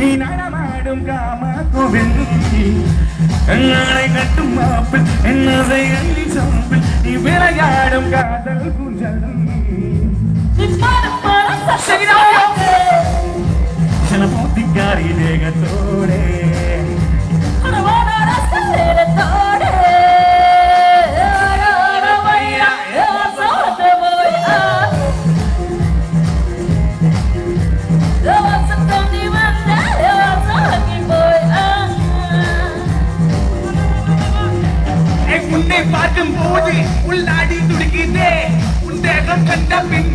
நீ நடமாடும் காம கோவில் எங்களை கட்டும் மாப்பிள் என்னதை அள்ளி சம்பிள் நீ விளையாடும் காதல் குஞ்சலும் சில பூத்திக்காரி தேகத்தோடே பார்க்கும் போது உள்ளாடி துடிக்குதே உன் தேகம் கண்ட பின்